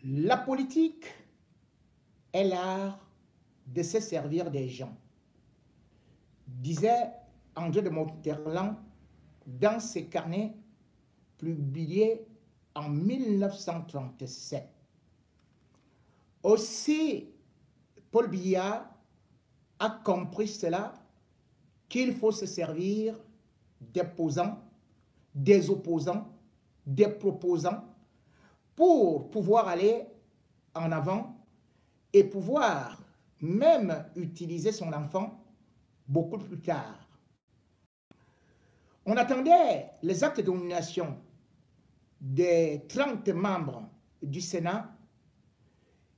La politique est l'art de se servir des gens, disait André de Monterland dans ses carnets publiés en 1937. Aussi, Paul Biya a compris cela, qu'il faut se servir des posants, des opposants, des proposants, pour pouvoir aller en avant et pouvoir même utiliser son enfant beaucoup plus tard. On attendait les actes de nomination des 30 membres du Sénat.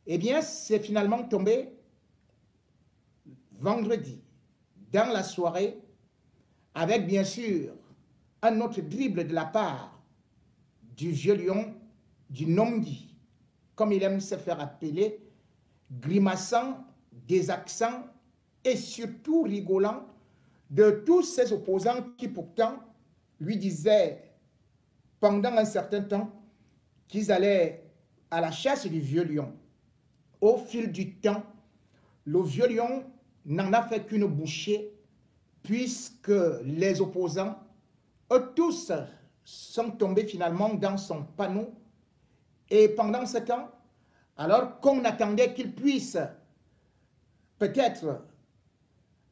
Eh bien, c'est finalement tombé vendredi, dans la soirée, avec bien sûr un autre dribble de la part du vieux lion, du Nongi, comme il aime se faire appeler, grimaçant des accents et surtout rigolant de tous ses opposants qui pourtant lui disaient pendant un certain temps qu'ils allaient à la chasse du vieux lion. Au fil du temps, le vieux lion n'en a fait qu'une bouchée, puisque les opposants, eux tous, sont tombés finalement dans son panneau. Et pendant ce temps, alors qu'on attendait qu'il puisse peut-être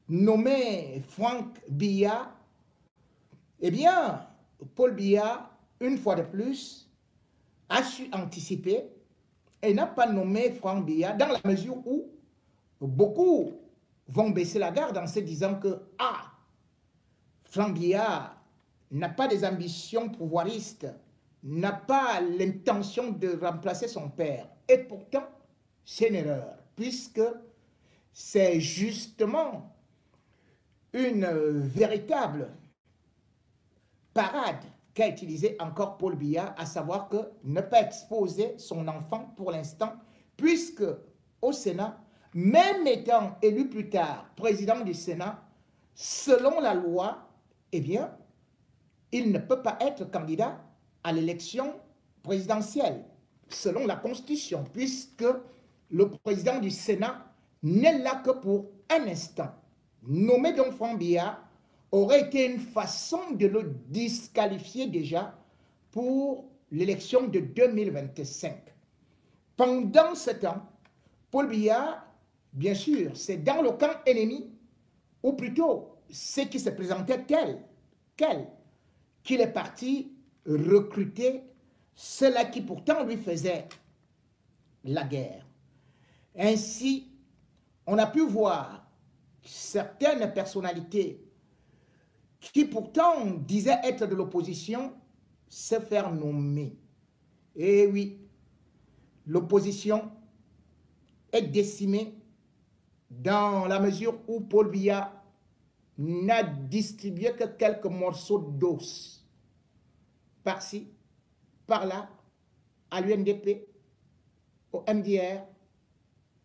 nommer Franck Biya, eh bien, Paul Biya, une fois de plus, a su anticiper et n'a pas nommé Franck Biya dans la mesure où beaucoup vont baisser la garde en se disant que Franck Biya n'a pas des ambitions pouvoiristes, n'a pas l'intention de remplacer son père. Et pourtant, c'est une erreur, puisque c'est justement une véritable parade qu'a utilisé encore Paul Biya, à savoir que ne pas exposer son enfant pour l'instant, puisque au Sénat, même étant élu plus tard président du Sénat, selon la loi, eh bien, il ne peut pas être candidat à l'élection présidentielle, selon la Constitution, puisque le président du Sénat n'est là que pour un instant. Nommer donc Franck Biya aurait été une façon de le disqualifier déjà pour l'élection de 2025. Pendant ce temps, Paul Biya, bien sûr, c'est dans le camp ennemi, ou plutôt ce qui se présentait tel qu'il est parti recruter ceux-là qui pourtant lui faisaient la guerre. Ainsi, on a pu voir certaines personnalités qui pourtant disaient être de l'opposition se faire nommer. Et oui, l'opposition est décimée dans la mesure où Paul Biya n'a distribué que quelques morceaux d'os par-ci, par-là, à l'UNDP, au MDR,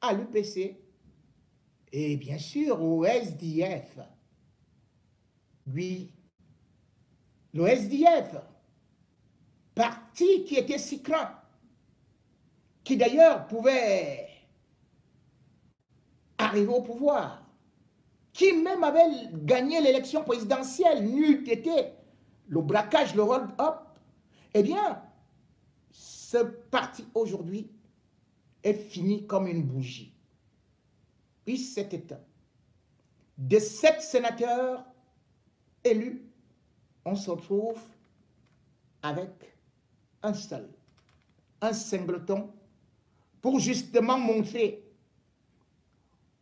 à l'UPC et bien sûr au SDF. Oui, le SDF, parti qui était si craint, qui d'ailleurs pouvait arriver au pouvoir, qui même avait gagné l'élection présidentielle, n'eût été le braquage, le hold-up, eh bien, ce parti aujourd'hui est fini comme une bougie. Oui, c'est éteint. De 7 sénateurs élus, on se retrouve avec un seul, un singleton, pour justement montrer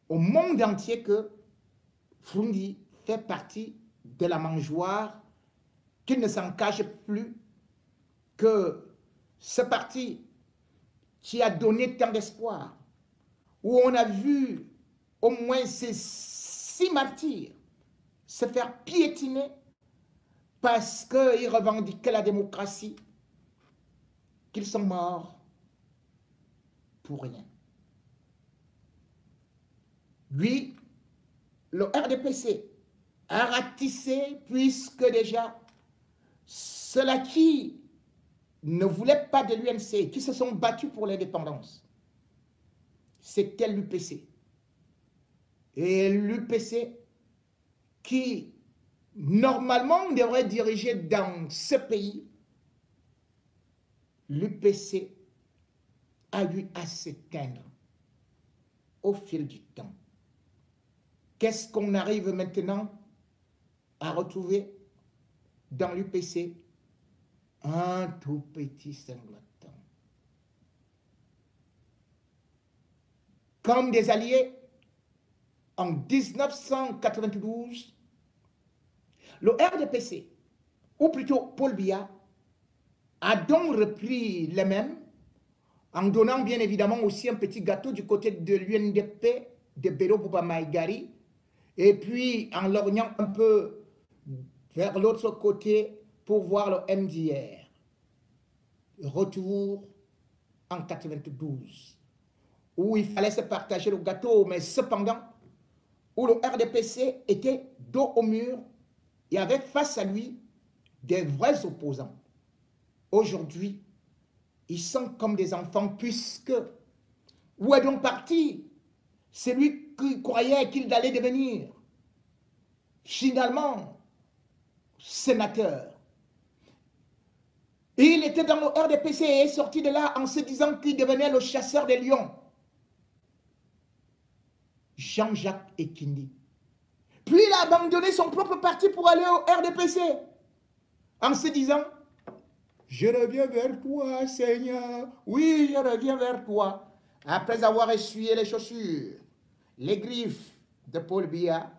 au monde entier que Froundy fait partie de la mangeoire, qu'il ne s'en cache plus, que ce parti qui a donné tant d'espoir, où on a vu au moins ces 6 martyrs se faire piétiner parce qu'ils revendiquaient la démocratie, qu'ils sont morts pour rien. Lui, le RDPC a ratissé, puisque déjà ceux-là qui ne voulaient pas de l'UNC, qui se sont battus pour l'indépendance, c'était l'UPC. Et l'UPC qui, normalement, devrait diriger dans ce pays, l'UPC a eu à s'éteindre au fil du temps. Qu'est-ce qu'on arrive maintenant à retrouver dans l'UPC? Un tout petit singleton. Comme des alliés, en 1992, le RDPC, ou plutôt Paul Biya, a donc repris les mêmes, en donnant bien évidemment aussi un petit gâteau du côté de l'UNDP, de Bello Bouba Maïgari, et puis en lorgnant un peu vers l'autre côté pour voir le MDR. Retour en 92, où il fallait se partager le gâteau, mais cependant, où le RDPC était dos au mur et avait face à lui des vrais opposants. Aujourd'hui, ils sont comme des enfants, puisque où est donc parti celui qui croyait qu'il allait devenir finalement sénateur? Il était dans le RDPC et est sorti de là en se disant qu'il devenait le chasseur des lions. Jean-Jacques Ekindi. Puis il a abandonné son propre parti pour aller au RDPC en se disant: je reviens vers toi, Seigneur. Oui, je reviens vers toi. Après avoir essuyé les chaussures, les griffes de Paul Biya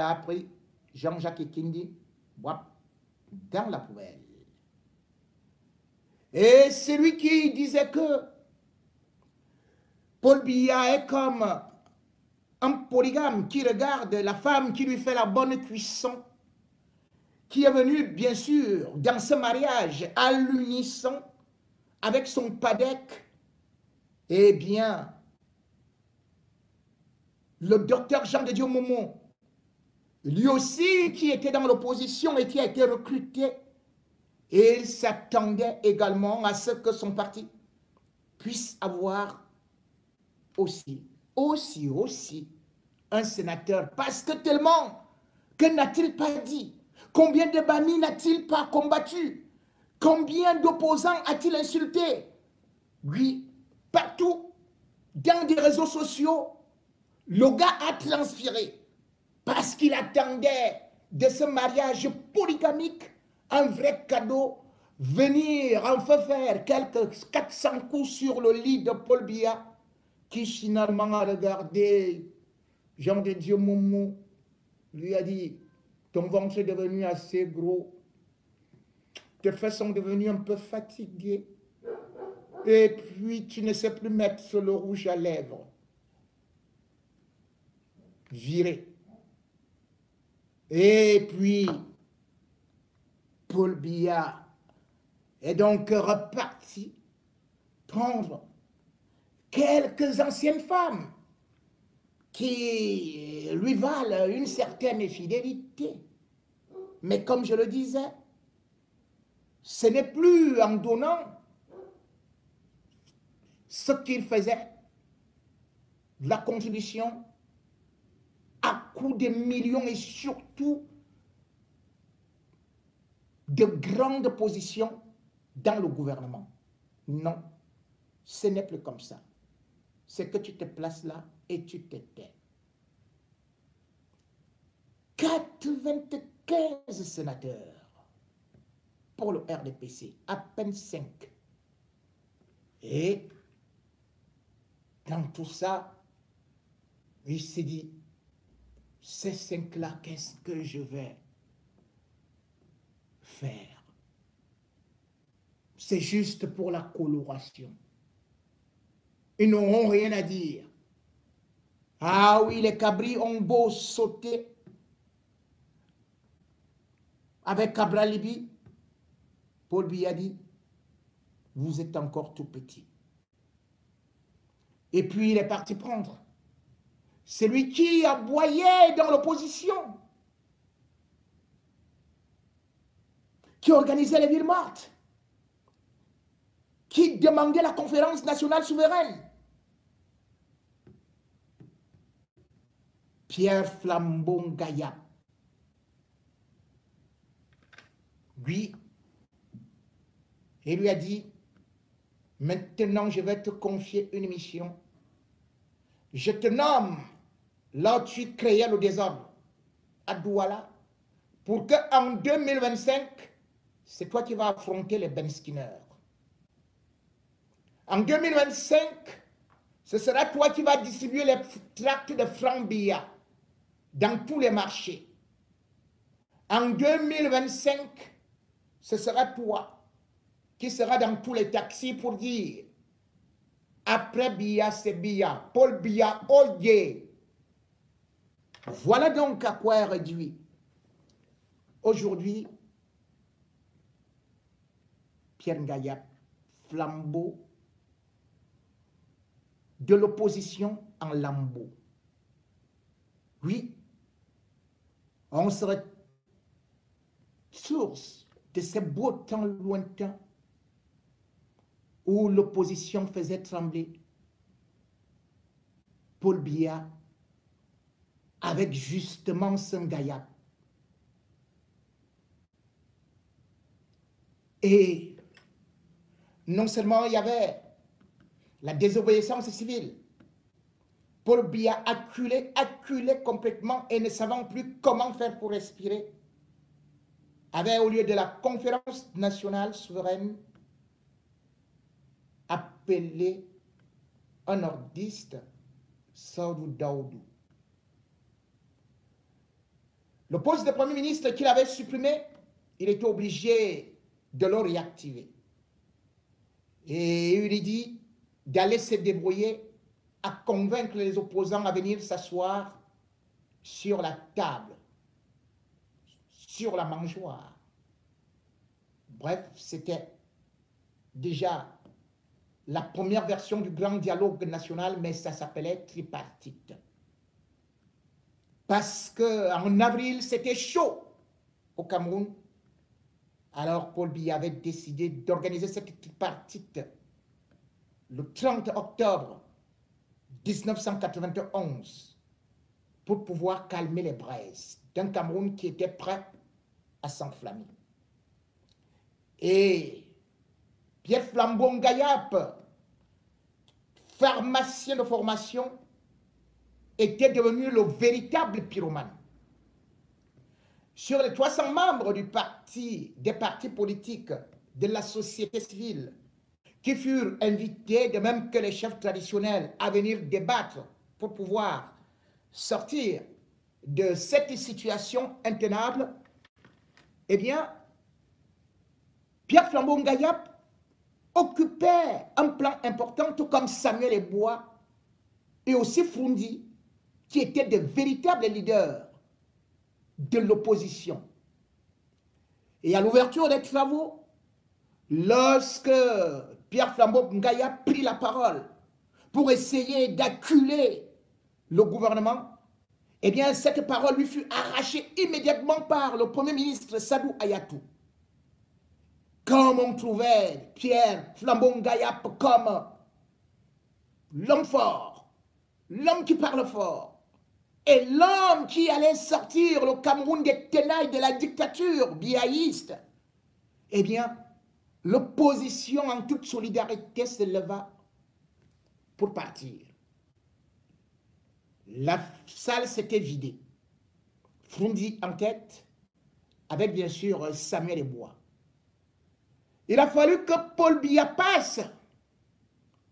a pris Jean-Jacques Ekindi dans la poubelle. Et c'est lui qui disait que Paul Biya est comme un polygame qui regarde la femme qui lui fait la bonne cuisson, qui est venu bien sûr dans ce mariage à l'unisson avec son padec. Eh bien, le docteur Jean de Dieu Momo, lui aussi qui était dans l'opposition et qui a été recruté, et il s'attendait également à ce que son parti puisse avoir aussi un sénateur. Parce que tellement, que n'a-t-il pas dit? Combien de bannis n'a-t-il pas combattu? Combien d'opposants a-t-il insulté? Oui, partout, dans des réseaux sociaux, le gars a transpiré parce qu'il attendait de ce mariage polygamique un vrai cadeau, venir enfin faire quelques 400 coups sur le lit de Paul Biya, qui finalement a regardé Jean de Dieu Momo, lui a dit: ton ventre est devenu assez gros, tes fesses sont devenues un peu fatiguées, et puis tu ne sais plus mettre le rouge à lèvres. Viré. Et puis, Paul Biya est donc reparti prendre quelques anciennes femmes qui lui valent une certaine fidélité. Mais comme je le disais, ce n'est plus en donnant ce qu'il faisait, la contribution à coût de millions et surtout de grandes positions dans le gouvernement. Non, ce n'est plus comme ça. C'est que tu te places là et tu te tais. 95 sénateurs pour le RDPC, à peine 5. Et dans tout ça, il s'est dit: ces 5-là, qu'est-ce que je vais faire? C'est juste pour la coloration. Ils n'auront rien à dire. Ah oui, les cabris ont beau sauter avec Cabral Libi, Paul Biya dit: vous êtes encore tout petit. Et puis il est parti prendre. C'est lui qui aboyait dans l'opposition, qui organisait les villes mortes, qui demandait la conférence nationale souveraine. Pierre Flambeau Ngaya, lui, il lui a dit, maintenant je vais te confier une mission. Je te nomme là où tu créais le désordre à Douala pour qu'en 2025, c'est toi qui vas affronter les Ben Skinner. En 2025, ce sera toi qui vas distribuer les tracts de francs billets dans tous les marchés. En 2025, ce sera toi qui sera dans tous les taxis pour dire après Biya, c'est Biya. Paul Biya, oye. Voilà donc à quoi est réduit aujourd'hui Pierre Ngaya, flambeau de l'opposition en lambeau. Oui, on serait source de ces beaux temps lointains où l'opposition faisait trembler Paul Biya avec justement son Ngaya. Et non seulement il y avait la désobéissance civile, Paul Biya acculé complètement et ne savant plus comment faire pour respirer, avait au lieu de la conférence nationale souveraine appelé un nordiste, Saoudou Daoudou. Le poste de Premier ministre qu'il avait supprimé, il était obligé de le réactiver. Et il lui dit d'aller se débrouiller à convaincre les opposants à venir s'asseoir sur la table, sur la mangeoire. Bref, c'était déjà la première version du grand dialogue national, mais ça s'appelait tripartite. Parce qu'en avril, c'était chaud au Cameroun. Alors Paul Biya avait décidé d'organiser cette tripartite le 30 octobre 1991 pour pouvoir calmer les braises d'un Cameroun qui était prêt à s'enflammer. Et Pierre Flambeau Ngayap, pharmacien de formation, était devenu le véritable pyromane. Sur les 300 membres des partis politiques de la société civile qui furent invités, de même que les chefs traditionnels, à venir débattre pour pouvoir sortir de cette situation intenable, eh bien, Pierre Flambeau Ngayap occupait un plan important, tout comme Samuel Ebois et aussi Froundi, qui étaient de véritables leaders de l'opposition. Et à l'ouverture des travaux, lorsque Pierre Flambeau Ngaya prit la parole pour essayer d'acculer le gouvernement, eh bien, cette parole lui fut arrachée immédiatement par le Premier ministre Sadou Ayatou. Comme on trouvait Pierre Flambeau Ngaya comme l'homme fort, l'homme qui parle fort, et l'homme qui allait sortir le Cameroun des ténèbres de la dictature biaïste, eh bien, l'opposition en toute solidarité se leva pour partir. La salle s'était vidée. Froundi en tête, avec bien sûr Samuel Ebois. Il a fallu que Paul Biya passe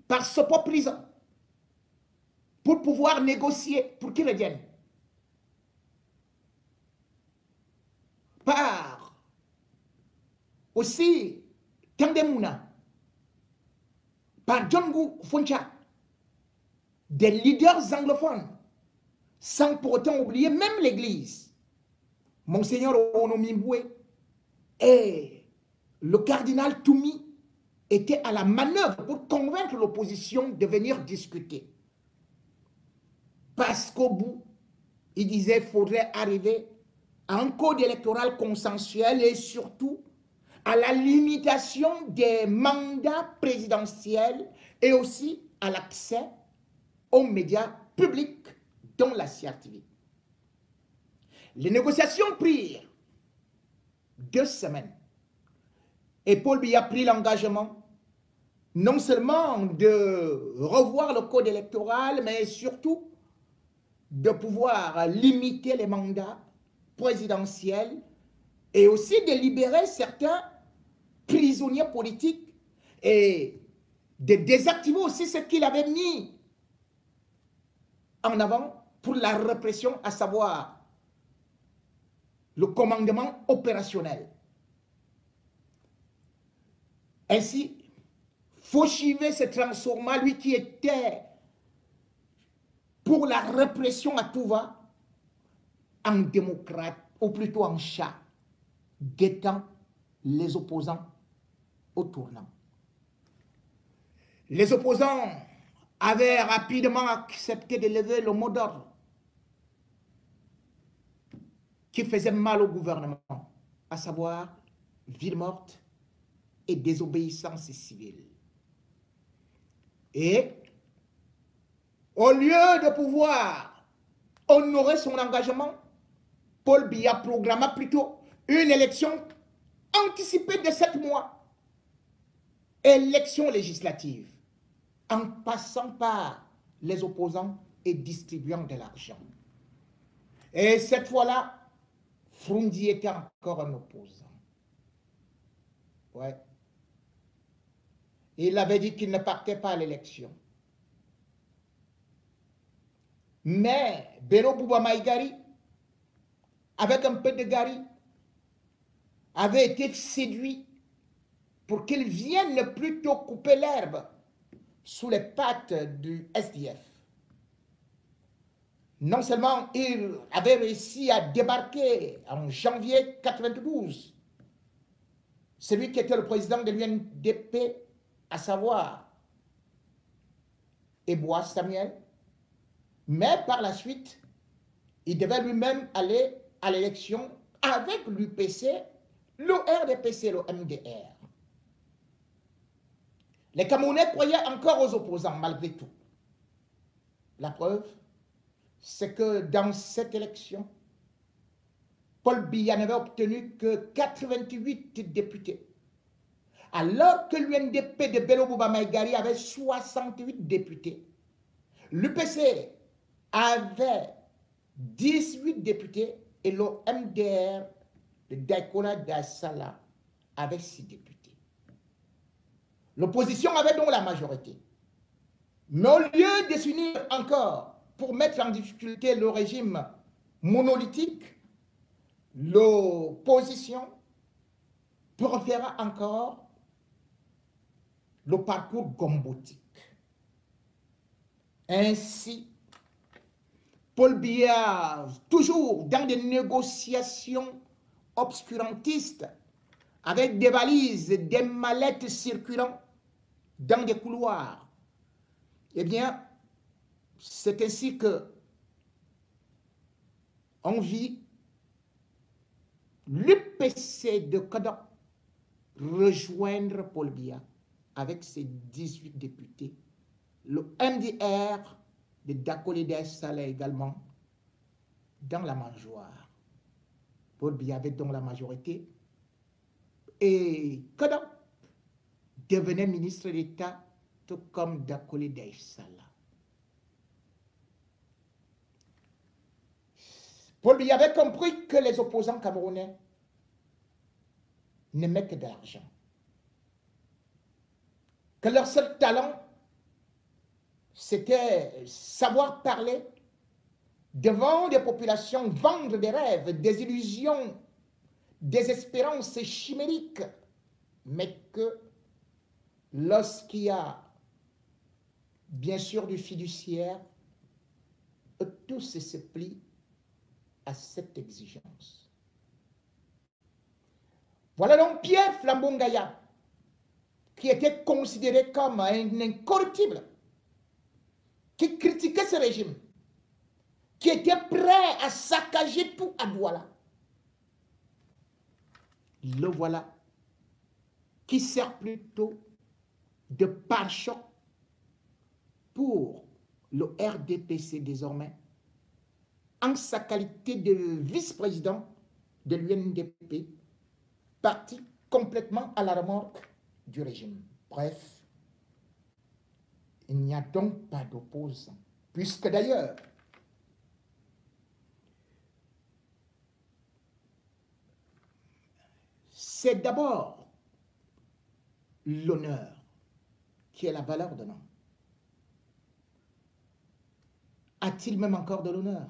par Sopo prison pour pouvoir négocier, pour qu'il revienne. Par aussi Tandemouna, par Djongo Foncha, des leaders anglophones, sans pour autant oublier même l'Église. Monseigneur Onomimboué et le cardinal Toumi étaient à la manœuvre pour convaincre l'opposition de venir discuter. Parce qu'au bout, il disait qu'il faudrait arriver à un code électoral consensuel et surtout à la limitation des mandats présidentiels et aussi à l'accès aux médias publics, dont la CRTV. Les négociations prirent 2 semaines et Paul Biya a pris l'engagement non seulement de revoir le code électoral, mais surtout de pouvoir limiter les mandats présidentiels et aussi de libérer certains prisonniers politiques et de désactiver aussi ce qu'il avait mis en avant pour la répression, à savoir le commandement opérationnel. Ainsi, Fauchivé se transforma, lui qui était pour la répression à tout va, en démocrate, ou plutôt en chat, guettant les opposants au tournant. Les opposants avaient rapidement accepté de lever le mot d'ordre qui faisait mal au gouvernement, à savoir ville morte et désobéissance civile. Et au lieu de pouvoir honorer son engagement, Paul Biya programma plutôt une élection anticipée de 7 mois, élection législative, en passant par les opposants et distribuant de l'argent. Et cette fois-là, Froundi était encore un opposant. Ouais. Il avait dit qu'il ne partait pas à l'élection. Mais Béro Bouba Maïgari, avec un peu de gari, avait été séduit pour qu'il vienne plutôt couper l'herbe sous les pattes du SDF. Non seulement il avait réussi à débarquer en janvier 92, celui qui était le président de l'UNDP, à savoir Ebois Samuel, mais par la suite, il devait lui-même aller à l'élection avec l'UPC, le RDPC, le MDR. Les Camerounais croyaient encore aux opposants, malgré tout. La preuve, c'est que dans cette élection, Paul Biya n'avait obtenu que 88 députés, alors que l'UNDP de Bello Bouba Maïgari avait 68 députés. L'UPC avait 18 députés et le MDR de Daikola Dassala avait 6 députés. L'opposition avait donc la majorité. Mais au lieu de s'unir encore pour mettre en difficulté le régime monolithique, l'opposition préféra encore le parcours gombotique. Ainsi, Paul Biya, toujours dans des négociations obscurantistes, avec des valises, des mallettes circulant dans des couloirs, eh bien, c'est ainsi que on vit l'UPC de Kodok rejoindre Paul Biya avec ses 18 députés. Le MDR de Dakolé Saleh également dans la mangeoire. Paul Biya avait donc la majorité et Kodok devenait ministre d'État tout comme Dakolé Saleh. Paul Biya avait compris que les opposants camerounais n'aimaient que de l'argent. Que leur seul talent, c'était savoir parler devant des populations, vendre des rêves, des illusions, des espérances chimériques, mais que lorsqu'il y a bien sûr du fiduciaire, tous se plient à cette exigence. Voilà donc Pierre Flambongaya, qui était considéré comme un incorruptible, qui critiquait ce régime, qui était prêt à saccager tout à Douala. Le voilà qui sert plutôt de pare-choc pour le RDPC désormais, en sa qualité de vice-président de l'UNDP, parti complètement à la remorque du régime. Bref, il n'y a donc pas d'opposant, puisque d'ailleurs, c'est d'abord l'honneur qui est la valeur de l'homme. A-t-il même encore de l'honneur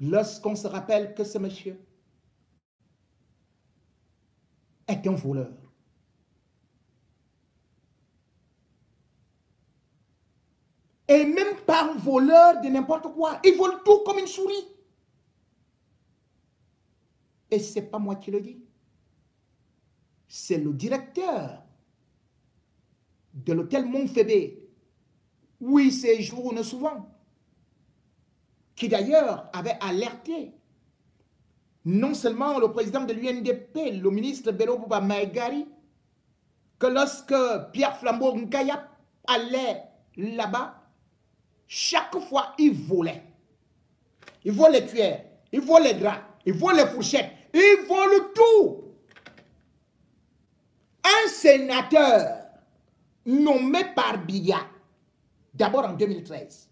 lorsqu'on se rappelle que ce monsieur est un voleur? Et même pas un voleur de n'importe quoi. Il vole tout comme une souris. Et ce n'est pas moi qui le dis. C'est le directeur de l'hôtel Montfébé, où il séjourne souvent, qui d'ailleurs avait alerté non seulement le président de l'UNDP, le ministre Bello Bouba Maïgari, que lorsque Pierre Flambeau Nkayap allait là-bas, chaque fois il volait. Il vole les cuillères, il vole les draps, il vole les fourchettes, il vole tout. Un sénateur nommé par Biya, d'abord en 2013,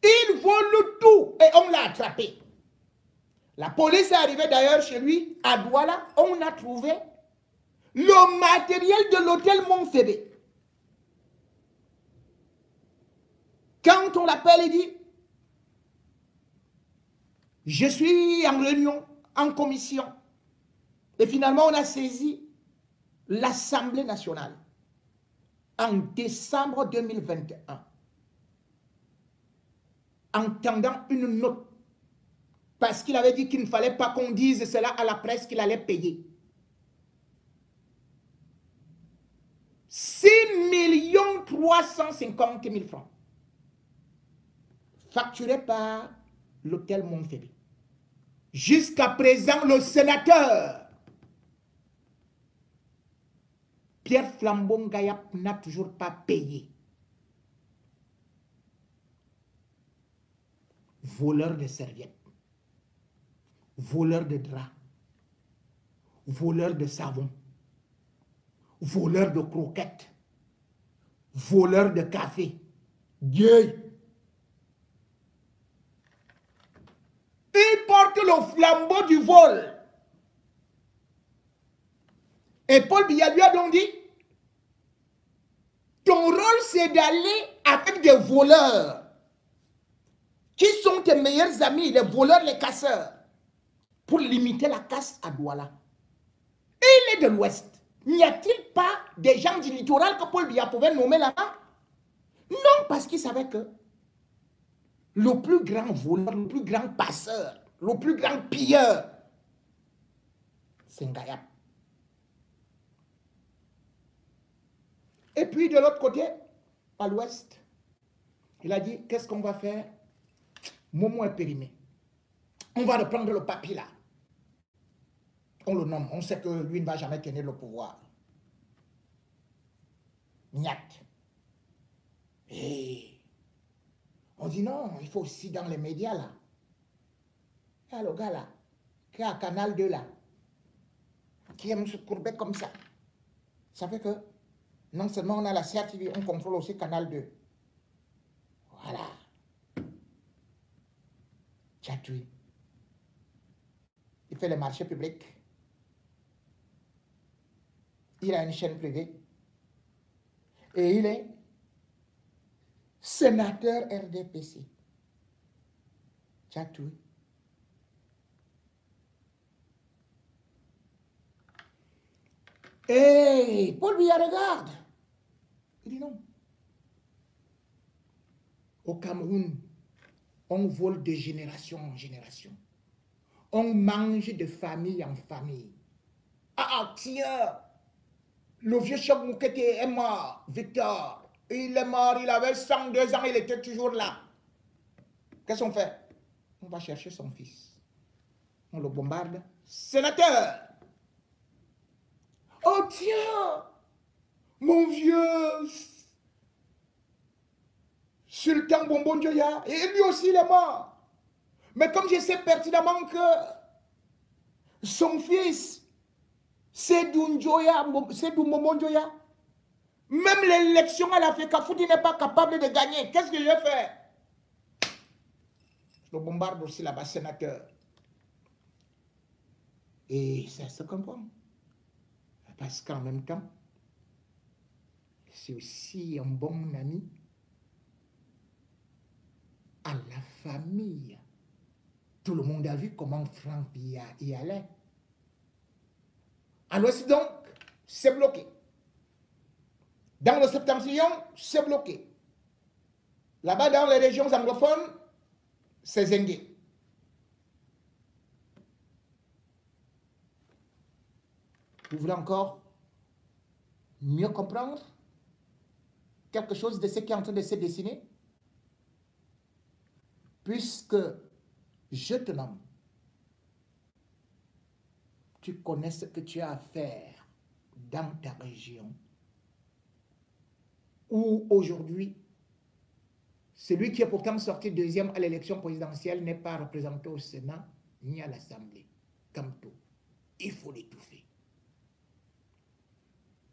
il vole tout et on l'a attrapé. La police est arrivée d'ailleurs chez lui, à Douala, on a trouvé le matériel de l'hôtel Montfébé. Quand on l'appelle, il dit, je suis en réunion, en commission. Et finalement, on a saisi l'Assemblée nationale en décembre 2021, en tendant une note, parce qu'il avait dit qu'il ne fallait pas qu'on dise cela à la presse, qu'il allait payer 6 350 000 francs, facturés par l'hôtel Montfébé. Jusqu'à présent, le sénateur Pierre Flambeau Nkayap n'a toujours pas payé. Voleur de serviettes, voleur de draps, voleur de savon, voleur de croquettes, voleur de café. Dieu! Il porte le flambeau du vol. Et Paul Biya lui a donc dit, ton rôle c'est d'aller avec des voleurs qui sont tes meilleurs amis, les voleurs, les casseurs, pour limiter la casse à Douala. Et il est de l'Ouest. N'y a-t-il pas des gens du littoral que Paul Biya pouvait nommer là-bas? Non, parce qu'il savait que le plus grand voleur, le plus grand passeur, le plus grand pilleur, c'est Nkayap. Et puis de l'autre côté, à l'ouest, il a dit, qu'est-ce qu'on va faire? Momo est périmé. On va reprendre le papier là. On le nomme. On sait que lui ne va jamais tenir le pouvoir. Niat. Et on dit non, il faut aussi dans les médias là. Il y a le gars là, qui est à Canal 2 là, qui aime se courber comme ça. Ça fait que non seulement on a la CRTV, on contrôle aussi Canal 2. Voilà. Tchatui. Il fait les marchés publics. Il a une chaîne privée. Et il est sénateur RDPC. Tchatui. Et Paul Biya regarde. Il dit non. Au Cameroun, on vole de génération en génération. On mange de famille en famille. Ah, tiens, le vieux Choc Moukete est mort, Victor. Il est mort, il avait 102 ans, il était toujours là. Qu'est-ce qu'on fait? On va chercher son fils. On le bombarde. Sénateur! Oh tiens, mon vieux Sultan Bonbon Dioya, et lui aussi il est mort. Mais comme je sais pertinemment que son fils, Sédou Momon Dioya, même l'élection à l'Afrique, Foudi n'est pas capable de gagner. Qu'est-ce que je fais? Je le bombarde aussi là-bas, sénateur. Et ça se comprend. Parce qu'en même temps, c'est aussi un bon ami à la famille. Tout le monde a vu comment Franck Biya y allait. À l'ouest donc, c'est bloqué. Dans le septentrion, c'est bloqué. Là-bas, dans les régions anglophones, c'est zingué. Vous voulez encore mieux comprendre quelque chose de ce qui est en train de se dessiner? Puisque je te nomme, tu connais ce que tu as à faire dans ta région, où aujourd'hui, celui qui est pourtant sorti deuxième à l'élection présidentielle n'est pas représenté au Sénat ni à l'Assemblée. Comme tout, il faut l'étouffer.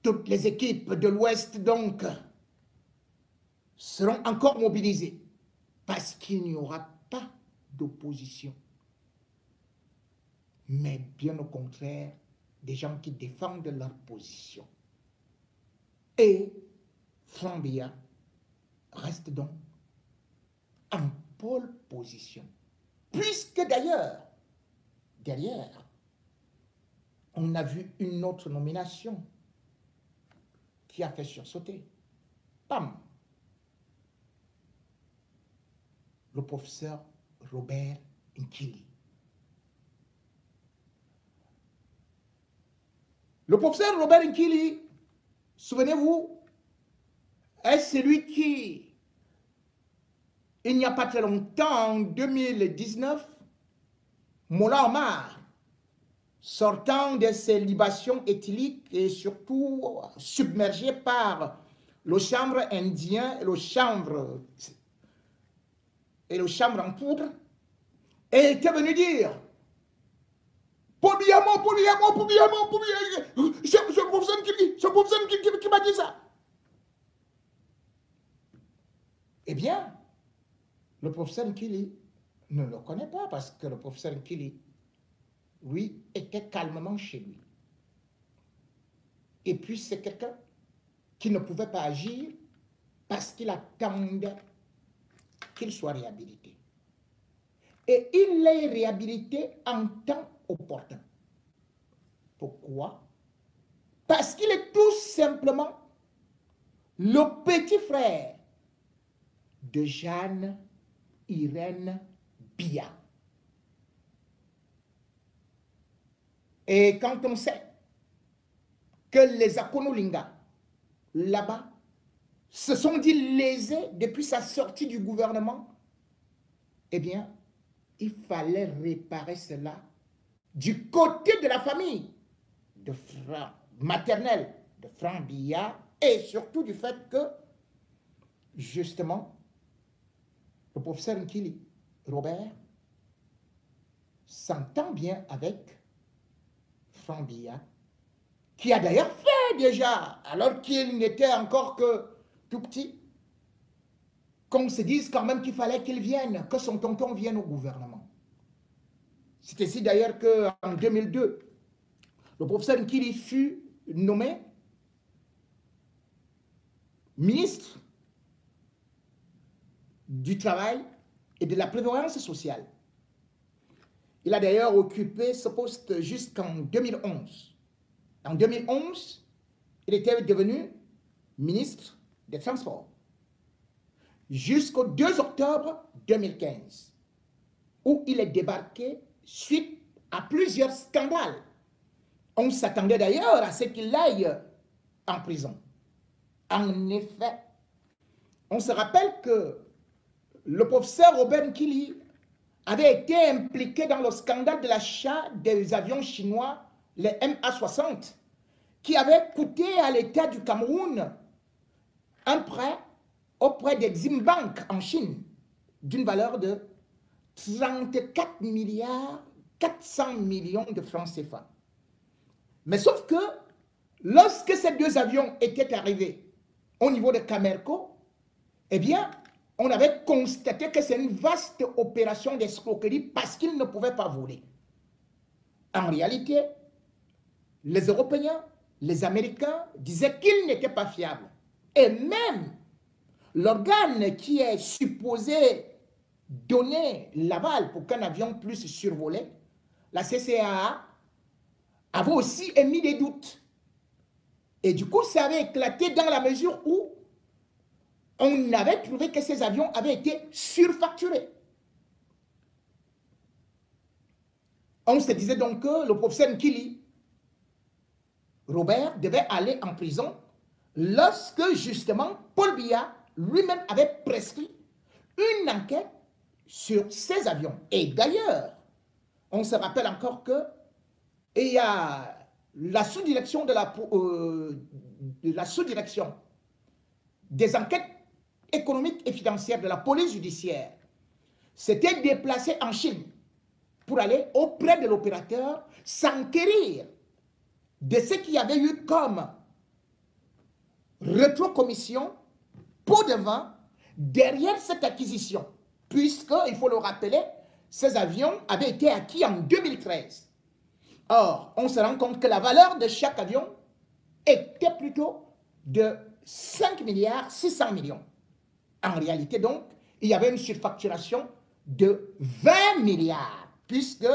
Toutes les équipes de l'Ouest, donc, seront encore mobilisées parce qu'il n'y aura pas d'opposition. Mais bien au contraire, des gens qui défendent leur position. Et Franck Biya reste donc en pole position. Puisque d'ailleurs, derrière, on a vu une autre nomination qui a fait sursauter. Pam! Le professeur Robert Nkili. Le professeur Robert Nkili, souvenez-vous, est celui qui, il n'y a pas très longtemps, en 2019, Mollah Omar, sortant de ses libations éthyliques et surtout submergé par le chanvre indien et le chanvre en poudre, et était venu dire c'est le professeur qui m'a dit ça. Eh bien, le professeur Nkili ne le connaît pas parce que le professeur Nkili, lui, était calmement chez lui. Et puis, c'est quelqu'un qui ne pouvait pas agir parce qu'il attendait qu'il soit réhabilité. Et il est réhabilité en temps opportun. Pourquoi? Parce qu'il est tout simplement le petit frère de Jeanne Irène Biya. Et quand on sait que les Akonolinga, là-bas, se sont dit lésés depuis sa sortie du gouvernement, eh bien, il fallait réparer cela du côté de la famille de maternelle de Franck Biya et surtout du fait que, justement, le professeur Nkili, Robert, s'entend bien avec Franck Biya, qui a d'ailleurs fait déjà, alors qu'il n'était encore que tout petit, qu'on se dise quand même qu'il fallait qu'il vienne, que son tonton vienne au gouvernement. C'est ainsi d'ailleurs qu'en 2002, le professeur Nkili fut nommé ministre du Travail et de la Prévoyance sociale. Il a d'ailleurs occupé ce poste jusqu'en 2011. En 2011, il était devenu ministre des Transports. Jusqu'au 2 octobre 2015, où il est débarqué suite à plusieurs scandales. On s'attendait d'ailleurs à ce qu'il aille en prison. En effet, on se rappelle que le professeur Robert Nkili avait été impliqué dans le scandale de l'achat des avions chinois, les MA-60, qui avait coûté à l'État du Cameroun un prêt auprès d'Exim Bank en Chine d'une valeur de 34 milliards 400 millions de francs CFA. Mais sauf que lorsque ces deux avions étaient arrivés au niveau de Camerco, eh bien, on avait constaté que c'est une vaste opération d'escroquerie parce qu'ils ne pouvaient pas voler. En réalité, les Européens, les Américains disaient qu'ils n'étaient pas fiables. Et même l'organe qui est supposé donner l'aval pour qu'un avion puisse survoler, la CCAA, avait aussi émis des doutes. Et du coup, ça avait éclaté dans la mesure où on avait trouvé que ces avions avaient été surfacturés. On se disait donc que le professeur Nkili, Robert, devait aller en prison lorsque justement Paul Biya lui-même avait prescrit une enquête sur ces avions. Et d'ailleurs, on se rappelle encore que il y a la sous-direction sous-direction des enquêtes économiques et financières de la police judiciaire s'était déplacée en Chine pour aller auprès de l'opérateur s'enquérir de ce qu'il y avait eu comme rétrocommission pour devant derrière cette acquisition, puisque, il faut le rappeler, ces avions avaient été acquis en 2013. Or, on se rend compte que la valeur de chaque avion était plutôt de 5 milliards 600 millions. En réalité, donc, il y avait une surfacturation de 20 milliards, puisque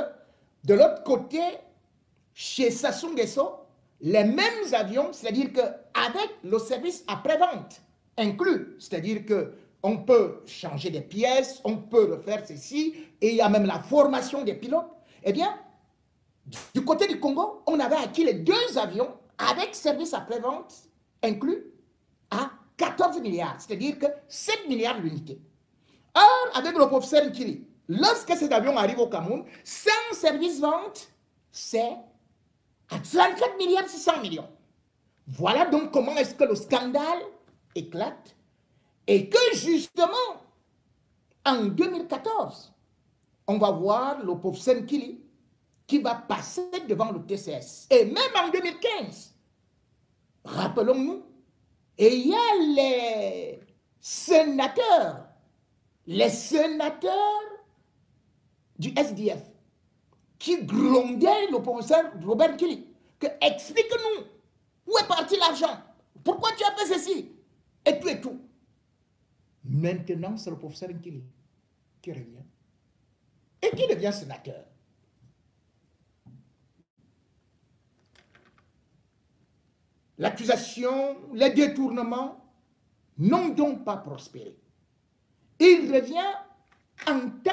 de l'autre côté, chez Samsung Esso, les mêmes avions, c'est-à-dire qu'avec le service après-vente inclus, c'est-à-dire qu'on peut changer des pièces, on peut refaire ceci, et il y a même la formation des pilotes, eh bien, du côté du Congo, on avait acquis les deux avions avec service après-vente inclus à 14 milliards, c'est-à-dire que 7 milliards d'unités. Or, avec le professeur Nkili, lorsque cet avion arrive au Cameroun, sans service-vente, c'est à 34 milliards 600 millions. Voilà donc comment est-ce que le scandale éclate et que justement, en 2014, on va voir le professeur Nkili qui va passer devant le TCS. Et même en 2015, rappelons-nous, et il y a les sénateurs du SDF qui grondaient le professeur Robert Nkili, que explique-nous, où est parti l'argent? Pourquoi tu as fait ceci? Et tout et tout. Maintenant, c'est le professeur Nkili qui revient et qui devient sénateur. L'accusation, les détournements n'ont donc pas prospéré. Il revient en temps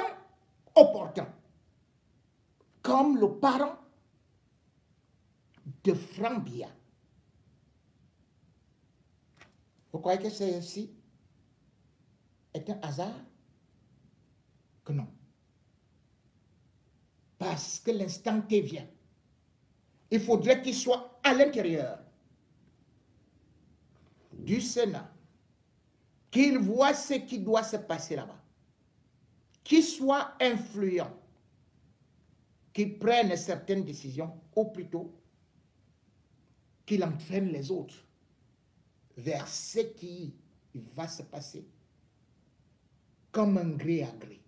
opportun, comme le parent de Franck Biya. Vous croyez que ceci est un hasard? Que non. Parce que l'instant T vient. Il faudrait qu'il soit à l'intérieur du Sénat, qu'il voit ce qui doit se passer là-bas, qu'il soit influent, qu'il prenne certaines décisions, ou plutôt qu'il entraîne les autres vers ce qui va se passer comme un gré à gré.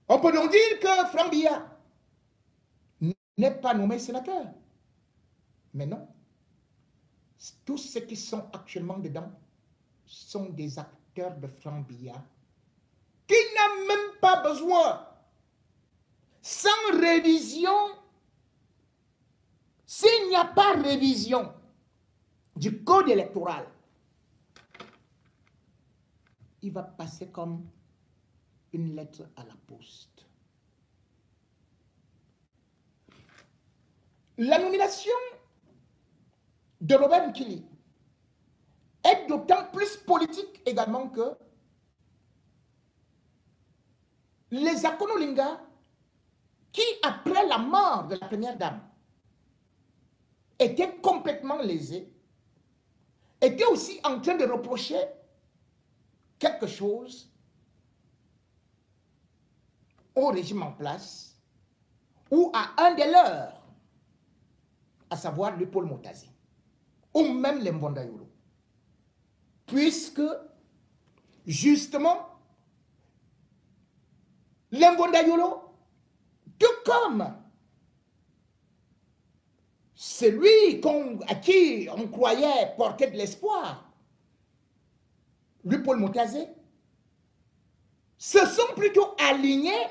On peut donc dire que Franck Biya n'est pas nommé sénateur. Mais non. Tous ceux qui sont actuellement dedans sont des acteurs de Franck Biya qui n'ont même pas besoin, sans révision, s'il n'y a pas révision du code électoral, il va passer comme une lettre à la poste. La nomination de Robert Nkili est d'autant plus politique également que les Akonolinga, qui après la mort de la première dame, était complètement lésé, était aussi en train de reprocher quelque chose au régime en place ou à un des leurs, à savoir le Paul Motazi, ou même les Mbondayolo. Puisque, justement, les Mbondayolo, tout comme celui à qui on croyait porter de l'espoir, le Paul Motazi, se sont plutôt alignés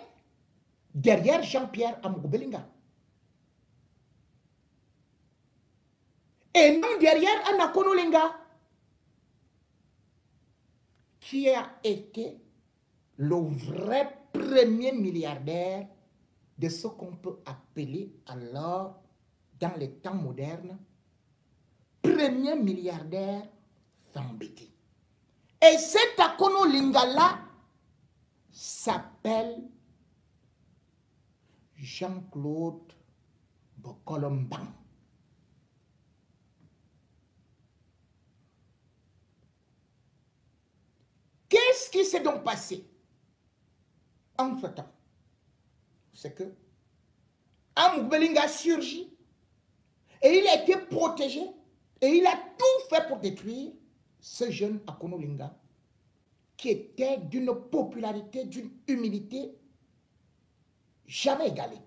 derrière Jean-Pierre Amougou Belinga. Et non derrière Anakono Lenga, qui a été le vrai premier milliardaire de ce qu'on peut appeler alors, dans les temps modernes, premier milliardaire Fambéti. Et cet Akono Lenga-là s'appelle Jean-Claude Bokolomban. Qu'est-ce qui s'est donc passé entre-temps? C'est que Amougou Belinga surgit et il a été protégé et il a tout fait pour détruire ce jeune Akono Lenga qui était d'une popularité, d'une humilité jamais égalée,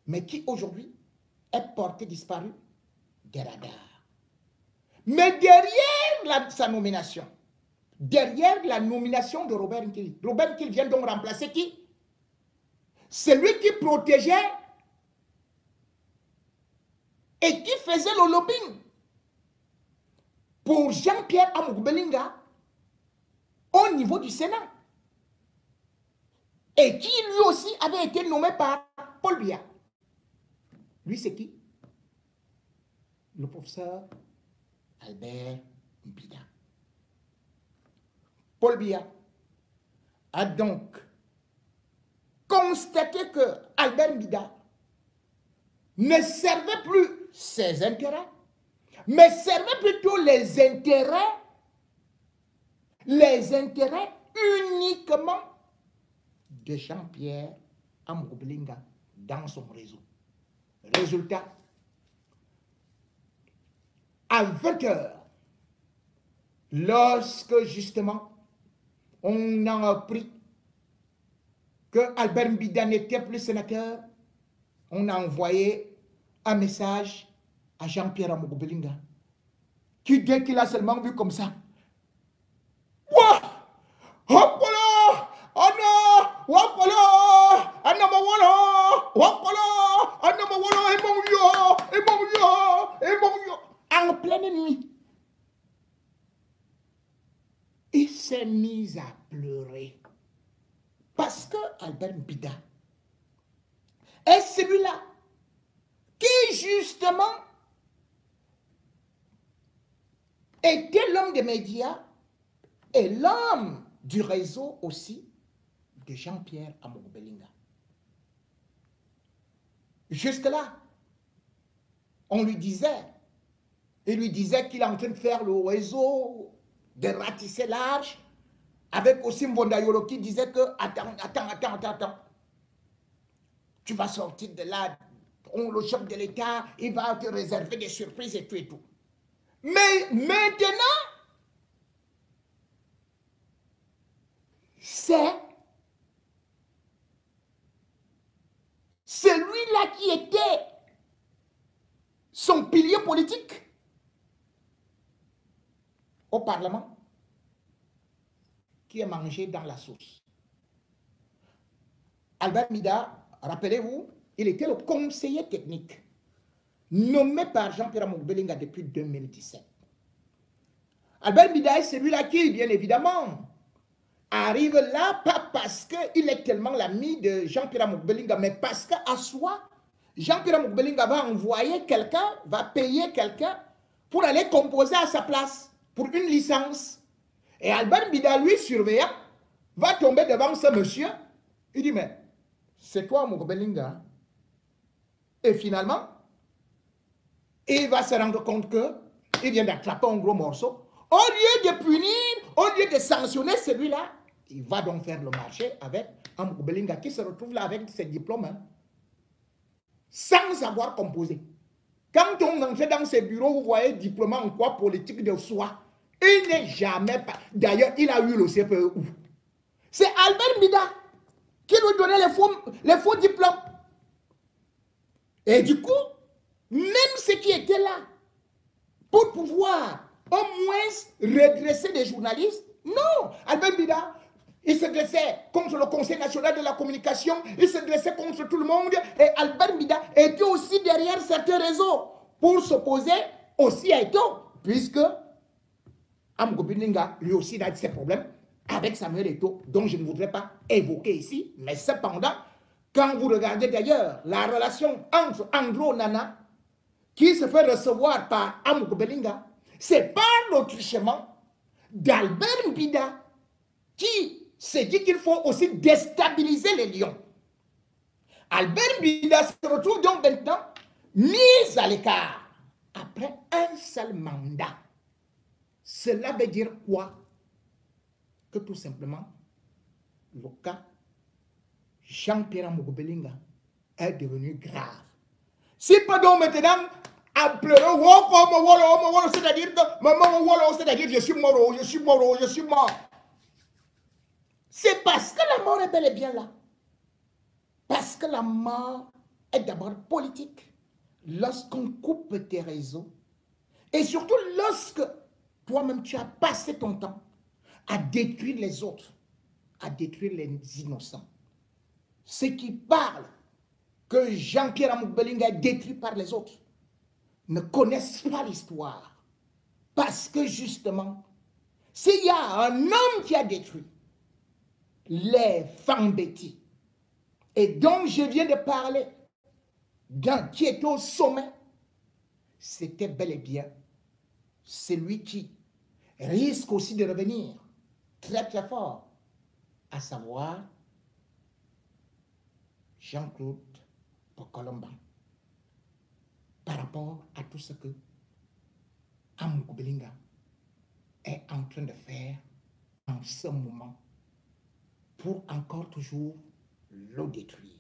mais qui aujourd'hui est porté disparu des radars. Mais derrière sa nomination, derrière la nomination de Robert Nkili. Robert Nkili vient donc remplacer qui? Celui qui protégeait et qui faisait le lobbying pour Jean-Pierre Amougou Belinga au niveau du Sénat. Et qui lui aussi avait été nommé par Paul Biya. Lui, c'est qui? Le professeur Albert Mbida. Paul Biya a donc constaté que Albert Mbida ne servait plus ses intérêts, mais servait plutôt les intérêts uniquement de Jean-Pierre Amougou Belinga dans son réseau. Résultat, à 20h, lorsque justement on a appris que Albert Mbida n'était plus sénateur, on a envoyé un message à Jean-Pierre Amougou Belinga, qui dès qu'il a seulement vu comme ça, Wouah! Hopala! Anna! Wapala! Anna Mawala! Wapala! Anna Mawala! En pleine nuit, il s'est mis à pleurer. Parce que Albert Mbida est celui-là qui justement était l'homme des médias et l'homme du réseau aussi de Jean-Pierre Amougou Belinga. Jusque-là, on lui disait, qu'il est en train de faire le réseau, de ratisser large, avec aussi Mbondayolo qui disait que attends, tu vas sortir de là, le chef de l'État, il va te réserver des surprises et tout et tout. Mais maintenant, c'est celui-là qui était son pilier politique au Parlement qui est mangé dans la sauce. Albert Mbida, rappelez-vous, il était le conseiller technique nommé par Jean-Pierre Amougou Belinga depuis 2017. Albert Mbida est celui-là qui, bien évidemment, arrive là, pas parce qu'il est tellement l'ami de Jean-Pierre Amougou Belinga, mais parce qu'à soi, Jean-Pierre Amougou Belinga va envoyer quelqu'un, va payer quelqu'un pour aller composer à sa place, pour une licence. Et Albert Mbida, lui, surveillant, va tomber devant ce monsieur. Il dit, mais c'est toi, Amougou Belinga? Et finalement, il va se rendre compte qu'il vient d'attraper un gros morceau. Au lieu de punir, au lieu de sanctionner celui-là, il va donc faire le marché avec Amougou Belinga qui se retrouve là avec ses diplômes, hein, sans savoir composer. Quand on entre dans ses bureaux, vous voyez diplôme en quoi politique de soi. Il n'est jamais pas. D'ailleurs, il a eu le CPE où? C'est Albert Mbida qui nous donnait les faux diplômes. Et du coup, même ceux qui étaient là, pour pouvoir au moins redresser des journalistes, non, Albert Mbida, il se dressait contre le Conseil national de la communication, il se dressait contre tout le monde, et Albert Mbida était aussi derrière certains réseaux pour s'opposer aussi à Eto, puisque Amougou Belinga, lui aussi, il a ses problèmes avec Samuel Eto, dont je ne voudrais pas évoquer ici, mais cependant, quand vous regardez d'ailleurs la relation entre Andro Nana, qui se fait recevoir par Amougou Belinga, c'est par le truchement d'Albert Mbida qui s'est dit qu'il faut aussi déstabiliser les lions. Albert Mbida se retrouve donc maintenant mis à l'écart après un seul mandat. Cela veut dire quoi? Que tout simplement, le cas Jean-Pierre Amougou Belinga est devenu grave. Si pas donc maintenant à pleurer, c'est-à-dire que c'est-à-dire je suis mort, je suis mort, je suis mort. C'est parce que la mort est bel et bien là. Parce que la mort est d'abord politique. Lorsqu'on coupe tes réseaux, et surtout lorsque toi-même tu as passé ton temps à détruire les autres, à détruire les innocents. Ceux qui parlent que Jean-Pierre Amougou Belinga est détruit par les autres ne connaissent pas l'histoire. Parce que justement, s'il y a un homme qui a détruit les Fambeti, et dont je viens de parler, d'un qui est au sommet, c'était bel et bien celui qui risque aussi de revenir très très fort, à savoir Jean-Claude Pokolomba, par rapport à tout ce que Amougou Belinga est en train de faire en ce moment pour encore toujours le détruire.